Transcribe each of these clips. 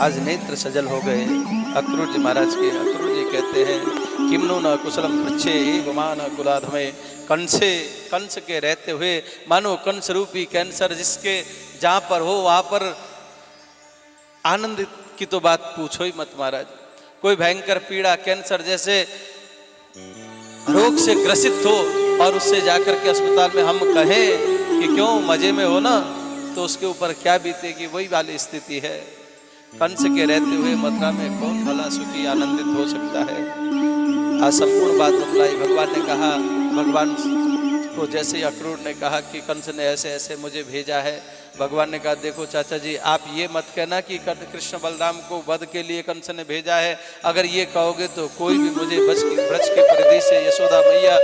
आज नेत्र सजल हो गए अक्रूर जी महाराज के। अक्रूर जी कहते हैं किमनो न कुशलम पृच्छे गुमान कुलाधमे। कंस के रहते हुए मानो कंस रूपी कैंसर जिसके जहाँ पर हो वहाँ पर आनंद की तो बात पूछो ही मत महाराज। कोई भयंकर पीड़ा कैंसर जैसे रोग से ग्रसित हो और उससे जाकर के अस्पताल में हम कहें कि क्यों मजे में हो ना, तो उसके ऊपर क्या बीतेगी, वही वाली स्थिति है। कंस के रहते हुए मथुरा में कौन भला सुखी आनंदित हो सकता है। आज संपूर्ण बात बतलाई। भगवान ने कहा, भगवान को जैसे अक्रूर ने कहा कि कंस ने ऐसे ऐसे मुझे भेजा है, भगवान ने कहा देखो चाचा जी आप ये मत कहना कि कृष्ण बलराम को वध के लिए कंस ने भेजा है। अगर ये कहोगे तो कोई भी मुझे ब्रज के परिधि से यशोदा मैया,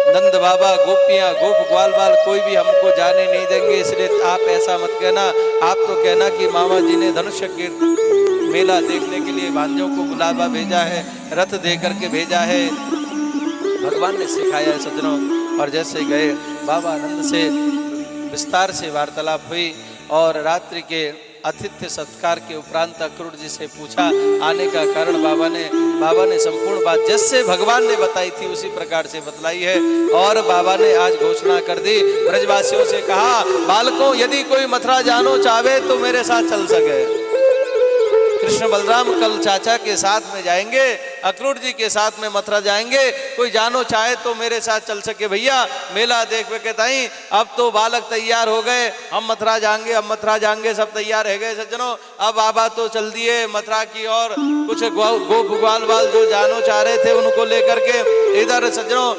नंद बाबा, गोपियाँ, गोप ग्वाल बाल कोई भी हमको जाने नहीं देंगे, इसलिए आप ऐसा मत कहना। आप तो कहना कि मामा जी ने धनुष के मेला देखने के लिए भांजों को बुलावा भेजा है, रथ दे करके भेजा है। भगवान ने सिखाया है सज्जनों। और जैसे गए बाबा आनंद से विस्तार से वार्तालाप हुई और रात्रि के आतिथ्य सत्कार के उपरांत अक्रूर जी से पूछा आने का कारण। बाबा ने संपूर्ण बात जैसे भगवान ने बताई थी उसी प्रकार से बतलाई है। और बाबा ने आज घोषणा कर दी, ब्रजवासियों से कहा बालकों यदि कोई मथुरा जानो चाहे तो मेरे साथ चल सके। कृष्ण बलराम कल चाचा के साथ में जाएंगे, अक्रूर जी के साथ में मथुरा जाएंगे। कोई जानो चाहे तो मेरे साथ चल सके भैया, मेला देख के ताई। अब तो बालक तैयार हो गए, हम मथुरा जाएंगे, हम मथुरा जाएंगे, सब तैयार रह गए सज्जनों। अब बाबा तो चल दिए मथुरा की और कुछ गोप ग्वाल बाल जो जानो चाह रहे थे उनको लेकर के। इधर सज्जनों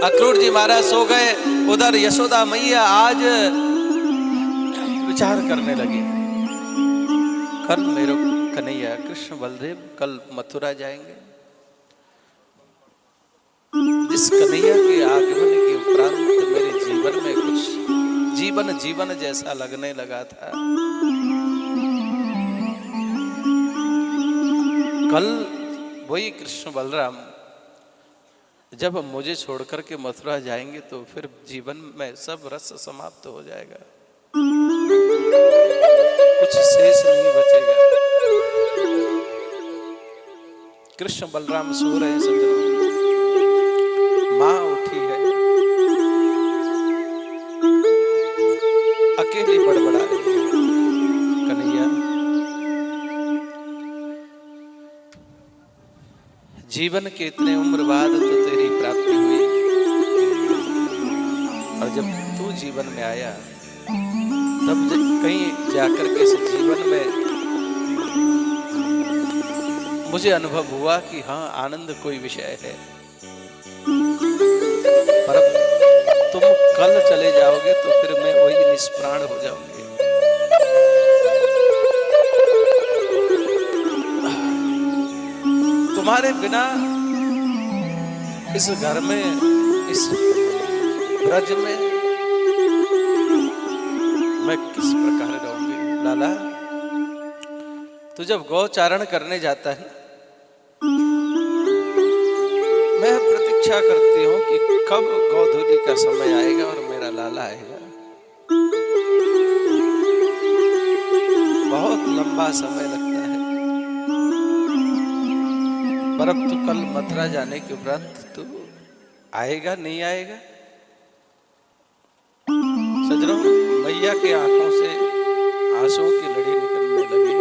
अक्रूर जी महाराज सो गए, उधर यशोदा मैया आज विचार करने लगी। कल मेरे कन्हैया कृष्ण बलदेव कल मथुरा जाएंगे। जिस कन्हैया के आगमन के उपरांत मेरे जीवन में कुछ जीवन जैसा लगने लगा था। कल वही कृष्ण बलराम जब हम मुझे छोड़कर के मथुरा जाएंगे तो फिर जीवन में सब रस समाप्त हो जाएगा, कुछ शेष नहीं बचेगा। कृष्ण बलराम सो रहे हैं सज्जनों, मां उठी है, अकेली बड़बड़ा रही है, कन्हैया जीवन के इतने उम्र बाद तो तेरी प्राप्ति हुई और जब तू जीवन में आया तब कहीं जाकर के इस जीवन में मुझे अनुभव हुआ कि हाँ आनंद कोई विषय है। पर अब तुम कल चले जाओगे तो फिर मैं वही निष्प्राण हो जाऊंगी। तुम्हारे बिना इस घर में, इस ब्रज में मैं किस प्रकार रहूंगी। लाला तू जब गौचारण करने जाता है मैं प्रतीक्षा करती हूँ कि कब गौधूली का समय आएगा और मेरा लाला आएगा। बहुत लंबा समय लगता है, पर अब तू कल मथुरा जाने के उपरांत तू आएगा नहीं आएगा। सजनों मैया के आंखों से आंसुओं की लड़ी निकलने लगी।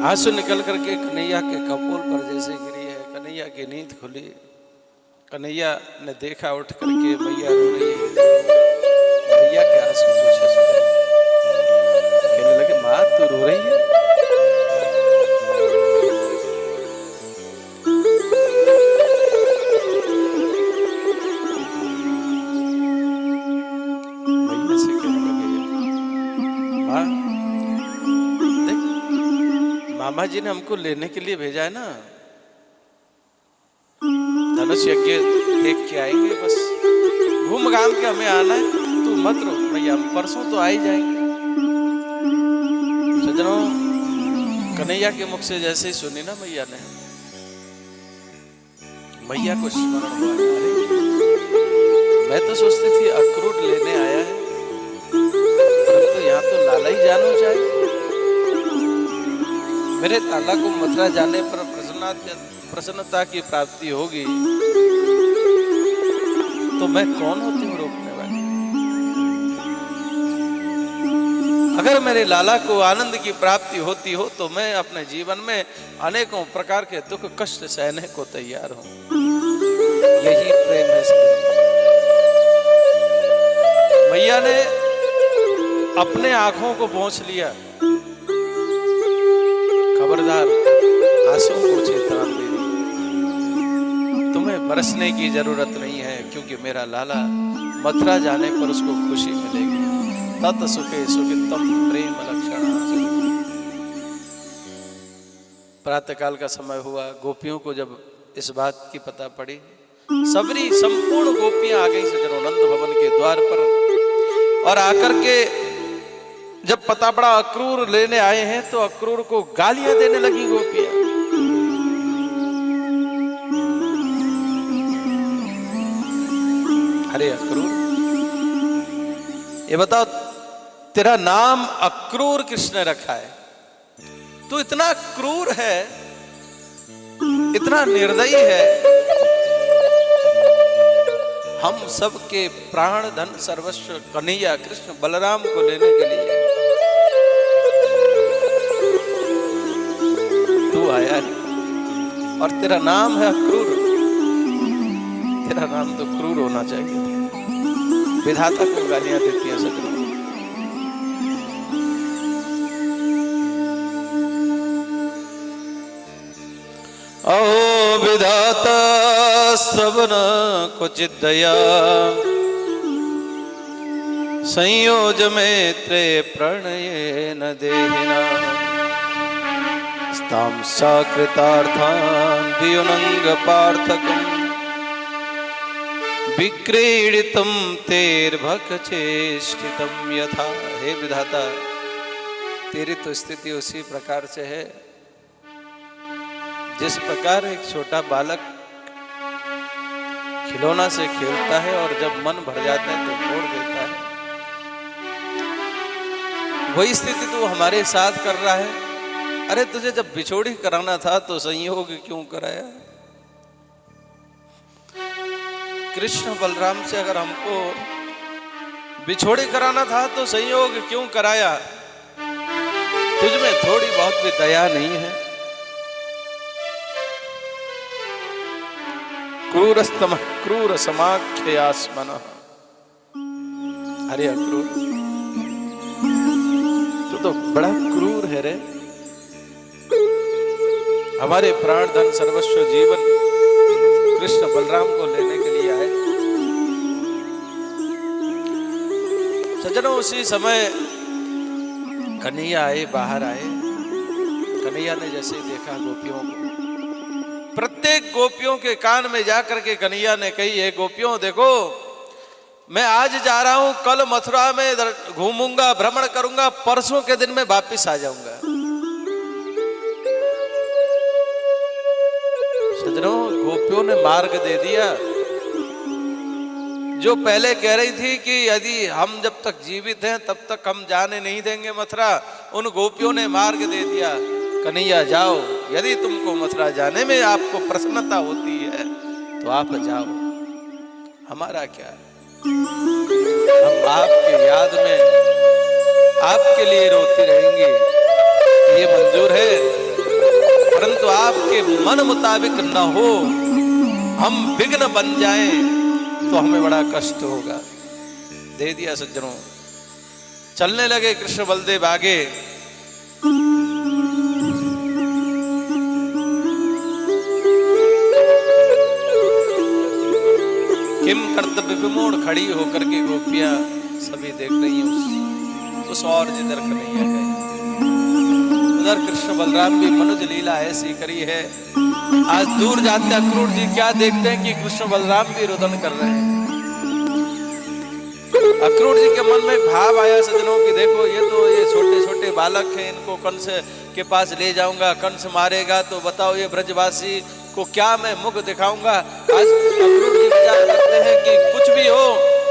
आंसू निकल करके कन्हैया के कपोल पर जैसे गिरी है। कन्हैया की नींद खुली। कन्हैया ने देखा उठ करके मैया रो रही है। मैया के आंसू पूछे सुने, कहने लगे माँ तू रो रही है? मैया से कहने लगे माँ देख मामा जी ने हमको लेने के लिए भेजा है ना, धनुष यज्ञ देख के आएंगे, बस घूम घाम के हमें आना है, तू मत रो भैया, परसों तो आ ही जाएंगे। सज्जनों कन्हैया के मुख से जैसे ही सुनी ना मैया ने, मैया को स्मरण हुआ, अरे मैं तो सोचती थी अक्रूर लेने आया है, परंतु यहाँ तो लाला ही जानो चाहिए। मेरे लाला को मथुरा जाने पर प्रसन्नता की प्राप्ति होगी तो मैं कौन होती हूँ रोकने वाली। अगर मेरे लाला को आनंद की प्राप्ति होती हो तो मैं अपने जीवन में अनेकों प्रकार के दुख कष्ट सहने को तैयार हूं। यही प्रेम है। मैया ने अपने आंखों को पोंछ लिया। खबरदार, आंसुओं को चेतावनी दे दी, तुम्हें बरसने की जरूरत नहीं है, क्योंकि मेरा लाला मथुरा जाने पर उसको खुशी मिलेगी। तत् सुखे सुखितम प्रेम लक्षण। प्रातःकाल का समय हुआ, गोपियों को जब इस बात की पता पड़ी, सबरी संपूर्ण गोपियां आ गई सज्जनों नंद भवन के द्वार पर, और आकर के जब पता पड़ा अक्रूर लेने आए हैं तो अक्रूर को गालियां देने लगी गोपियां। अरे अक्रूर, ये बताओ, तेरा नाम अक्रूर किसने रखा है? तू इतना क्रूर है, इतना निर्दयी है। हम सबके प्राण धन सर्वस्व कन्हैया कृष्ण बलराम को लेने के लिए तू आया है, और तेरा नाम है अक्रूर। तेरा नाम तो क्रूर होना चाहिए। विधाता को गालियां देती है सज्जनों। ओ विधाता श्रवण क्वचित दया, संयोज में त्रे प्रणये न देहिना, स्ताम साकृतार्थान वियुनंग पार्थकम, विक्रीडितम तेर्भक चेष्टितम यथा। हे विधाता, तेरी तो स्थिति उसी प्रकार से है जिस प्रकार एक छोटा बालक खिलौना से खेलता है और जब मन भर जाता है तो छोड़ देता है। वही स्थिति तो हमारे साथ कर रहा है। अरे तुझे जब बिछोड़ी कराना था तो संयोग क्यों कराया? कृष्ण बलराम से अगर हमको बिछोड़ी कराना था तो संयोग क्यों कराया? तुझ में थोड़ी बहुत भी दया नहीं है? क्रूरस्तम क्रूर समाख्यास्मन। अरे अक्रूर, तू तो बड़ा क्रूर है रे। हमारे प्राण धन सर्वस्व जीवन कृष्ण बलराम को लेने के लिए आए। सज्जनों, उसी समय कन्हैया आए, बाहर आए। कन्हैया ने जैसे देखा गोपियों को, प्रत्येक गोपियों के कान में जाकर के कन्हैया ने कही, है गोपियों देखो, मैं आज जा रहा हूं, कल मथुरा में घूमूंगा, भ्रमण करूंगा, परसों के दिन में वापिस आ जाऊंगा। सज्जनों, गोपियों ने मार्ग दे दिया। जो पहले कह रही थी कि यदि हम जब तक जीवित हैं तब तक हम जाने नहीं देंगे मथुरा, उन गोपियों ने मार्ग दे दिया, कन्हैया जाओ, यदि तुमको मथुरा जाने में आपको प्रसन्नता होती है तो आप जाओ, हमारा क्या? हम आपके याद में आपके लिए रोती रहेंगे, ये मंजूर है। परंतु आपके मन मुताबिक न हो, हम विघ्न बन जाएं तो हमें बड़ा कष्ट होगा। दे दिया सज्जनों। चलने लगे कृष्ण बलदेव आगे। किम कर्तव्य विमूढ़ खड़ी होकर के गोपियां सभी देख रही हैं उस और जिधर कन्हैया गए, उधर कृष्ण बलराम भी मनुज लीला ऐसी करी है। आज दूर जाते अक्रूर जी क्या देखते हैं कि कृष्ण बलराम भी रुदन कर रहे हैं। अक्रूर जी के मन में भाव आया सज्जनों की, देखो ये छोटे छोटे बालक हैं, इनको कंस के पास ले जाऊंगा, कंस मारेगा तो बताओ ये ब्रजवासी को क्या मैं मुख दिखाऊंगा। आज अक्रूर जी विचार करते हैं कि कुछ भी हो,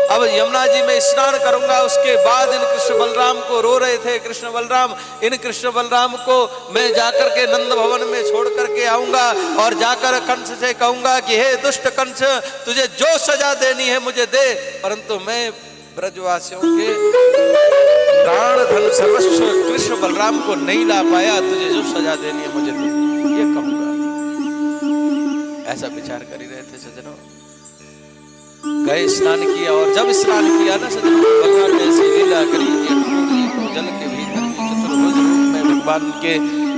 अब यमुना जी में स्नान करूंगा, उसके बाद इन कृष्ण बलराम को रो रहे थे कृष्ण बलराम, इन कृष्ण बलराम को मैं जाकर के नंद भवन में छोड़ करके आऊंगा और जाकर कंस से कहूंगा कि हे दुष्ट कंस, तुझे जो सजा देनी है मुझे दे, परंतु मैं ब्रजवासियों के प्राण धन सर्वस्व कृष्ण बलराम को नहीं ला पाया, तुझे जो सजा देनी है मुझे दे, ये कहूंगा। ऐसा विचार कर ही रहे थे सज्जनों। गए स्नान किया, और जब स्नान किया ना सज्जनों, भगवान ने ऐसी लीला करी कि अक्रूर जी को जल के भीतर चतुर्भुज रूप में भगवान के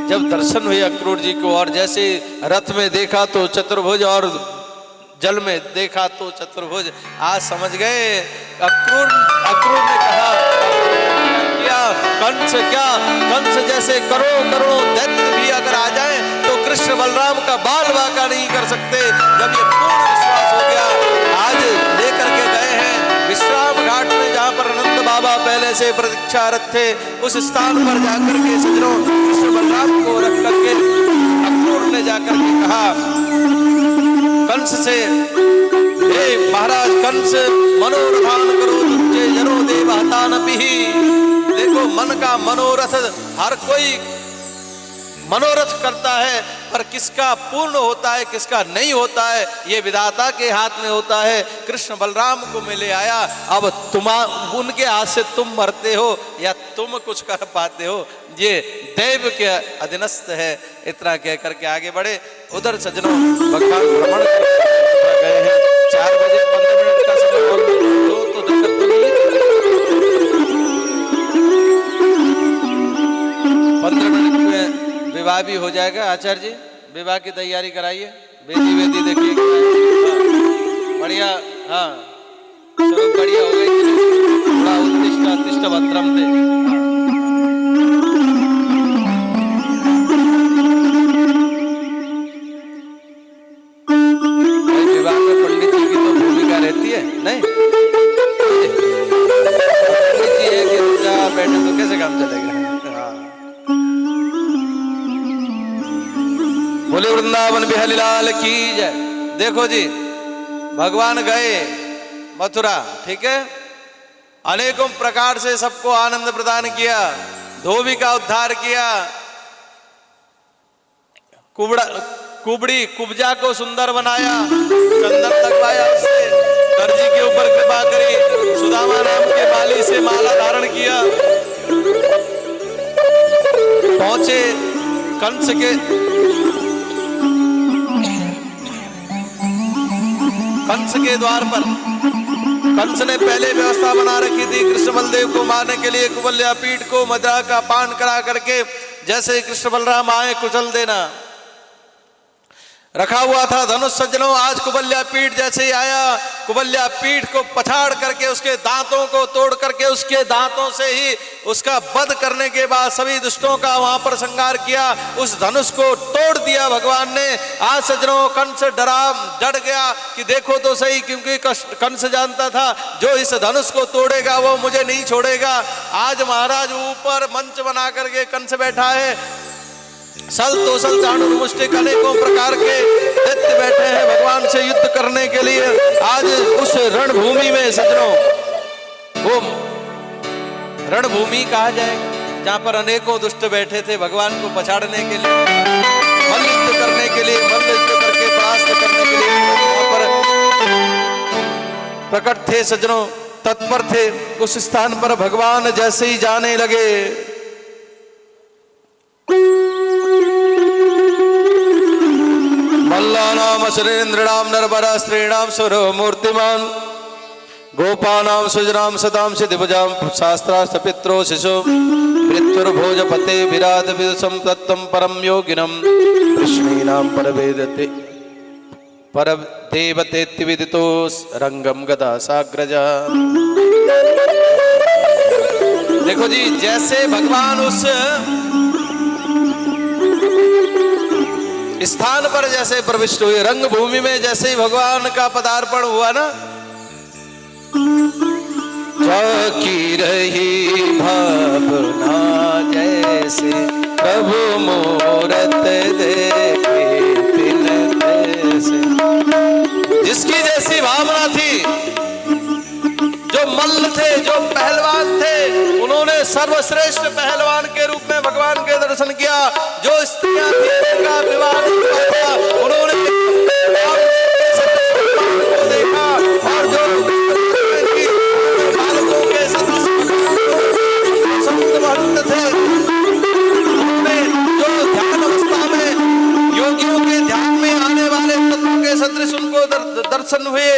जब दर्शन हुए अक्रूर जी को, और जैसे रथ में देखा तो चतुर्भुज और जल में देखा तो चतुर्भुज, आज समझ गए। अक्रूर ने कहा क्या कंस जैसे करोड़ों दैत्य भी अगर आ जाए तो कृष्ण बलराम का बाल बांका नहीं कर सकते। जब ये पूर्ण विश्वास हो गया, आज लेकर के गए हैं विश्राम घाट में, जहाँ पर नंद बाबा पहले से प्रतीक्षारत थे, उस स्थान पर जाकर के सज्जनों कृष्ण बलराम को रख करके अक्रूर ने जाकर के कहा कंस से, हे महाराज कंस, मनोरथान करो तुझे जनो देवहतानपि। देखो मन का मनोरथ हर कोई मनोरथ करता है, पर किसका पूर्ण होता है किसका नहीं होता है ये विधाता के हाथ में होता है। कृष्ण बलराम को मैं ले आया, अब उनके हाथ से तुम मरते हो या तुम कुछ कर पाते हो, ये देव के अधीनस्थ है। इतना कह करके आगे बढ़े। उधर सज्जनों भगवान भ्रमण गए हैं, 4 बजे 15 मिनट का समय और तो दिक्कत तो नहीं है, 15 मिनट में विवाह भी हो जाएगा। आचार्य जी विवाह की तैयारी कराइए, वेदी देखिए बढ़िया, हाँ स्वरूप बढ़िया हो गई, थोड़ा उत्तिष्ठ भद्रम थे। विवाह में पंडित जी की तो भूमिका रहती है, नहीं पंडित जी है कि बैठे तो कैसे काम चलेगा। बोले वृंदावन बिहारी लाल की जय। देखो जी भगवान गए मथुरा, ठीक है, अनेकों प्रकार से सबको आनंद प्रदान किया, धोबी का उद्धार किया, कुब्जा को सुंदर बनाया, चंदन लगवाया, उससे दर्जी के ऊपर कृपा करी, सुदामा नाम के माली से माला धारण किया, पहुंचे कंस के द्वार पर। कंस ने पहले व्यवस्था बना रखी थी कृष्ण बलदेव को मारने के लिए, कुबल्या पीठ को मदिरा का पान करा करके जैसे ही कृष्ण बलराम आए कुचल देना रखा हुआ था धनुष। सज्जनों आज कुबल्या पीठ जैसे ही आया, कुबल्या पीठ को पछाड़ करके उसके दांतों को तोड़ करके उसके दांतों से ही उसका वध करने के बाद सभी दुष्टों का वहां पर संहार किया, उस धनुष को तोड़ दिया भगवान ने। आज सज्जनों कंस डर गया कि देखो तो सही, क्योंकि कंस जानता था जो इस धनुष को तोड़ेगा वो मुझे नहीं छोड़ेगा। आज महाराज ऊपर मंच बना करके कंस बैठा है, सल तोसल चाणूर मुष्टिक अनेकों प्रकार के दैत्य बैठे हैं भगवान से युद्ध करने के लिए। आज उस रणभूमि में सज्जनों, वो रणभूमि कहा जाएगा जहां पर अनेकों दुष्ट बैठे थे भगवान को पछाड़ने के लिए, मल्ल युद्ध करने के लिए, मल्ल युद्ध करके परास्त करने के लिए वहां पर प्रकट थे सज्जनों, तत्पर थे। उस स्थान पर भगवान जैसे ही जाने लगे, मल्लानाम सुरेंद्रणाम नरबरा स्त्रीणाम सुरो मूर्तिमान गोपानाम सुजनाम सदाम सिद्धिभुजाम शास्त्रार्थ पित्रो शिशु मृत्युर्भोजपते विराट विदुषम तत्तम परम योगिनम कृष्णीनाम परवेदते परदेवतेति विदितो रंगम गदा साग्रजा। देखो जी जैसे भगवान उस स्थान पर जैसे प्रविष्ट हुए, रंगभूमि में जैसे ही भगवान का पदार्पण हुआ ना, जाकी रही भावना जैसे प्रभु मूरत देखे तिन तैसे। जिसकी जैसी भावना थी सर्वश्रेष्ठ पहलवान के रूप में भगवान के दर्शन किया। जो स्त्रियां थी उनका विवाह नहीं हुआ था, उन्होंने को देखा और जो बालकों के संत महंत थे, उन्होंने जो ध्यान अवस्था में योगियों के ध्यान में आने वाले तत्व के सदृश उनको दर्शन हुए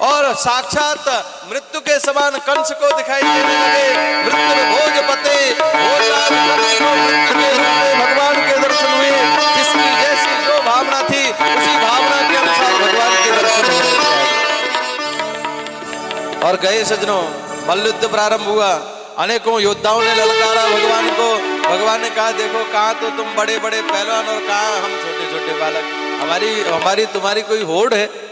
और साक्षात मृत्यु के समान कंस को दिखाई देने लगे। मृत्यु भोजपते भगवान के दर्शन हुए। जिसकी जैसी जो भावना थी उसी भावना के अनुसार भगवान के दर्शन हुए। और गए सज्जनों, मल्लयुद्ध प्रारंभ हुआ। अनेकों योद्धाओं ने ललकारा भगवान को। भगवान ने कहा, देखो कहाँ तो तुम बड़े बड़े पहलवान और कहाँ हम छोटे छोटे बालक। हमारी तुम्हारी कोई होड़ है।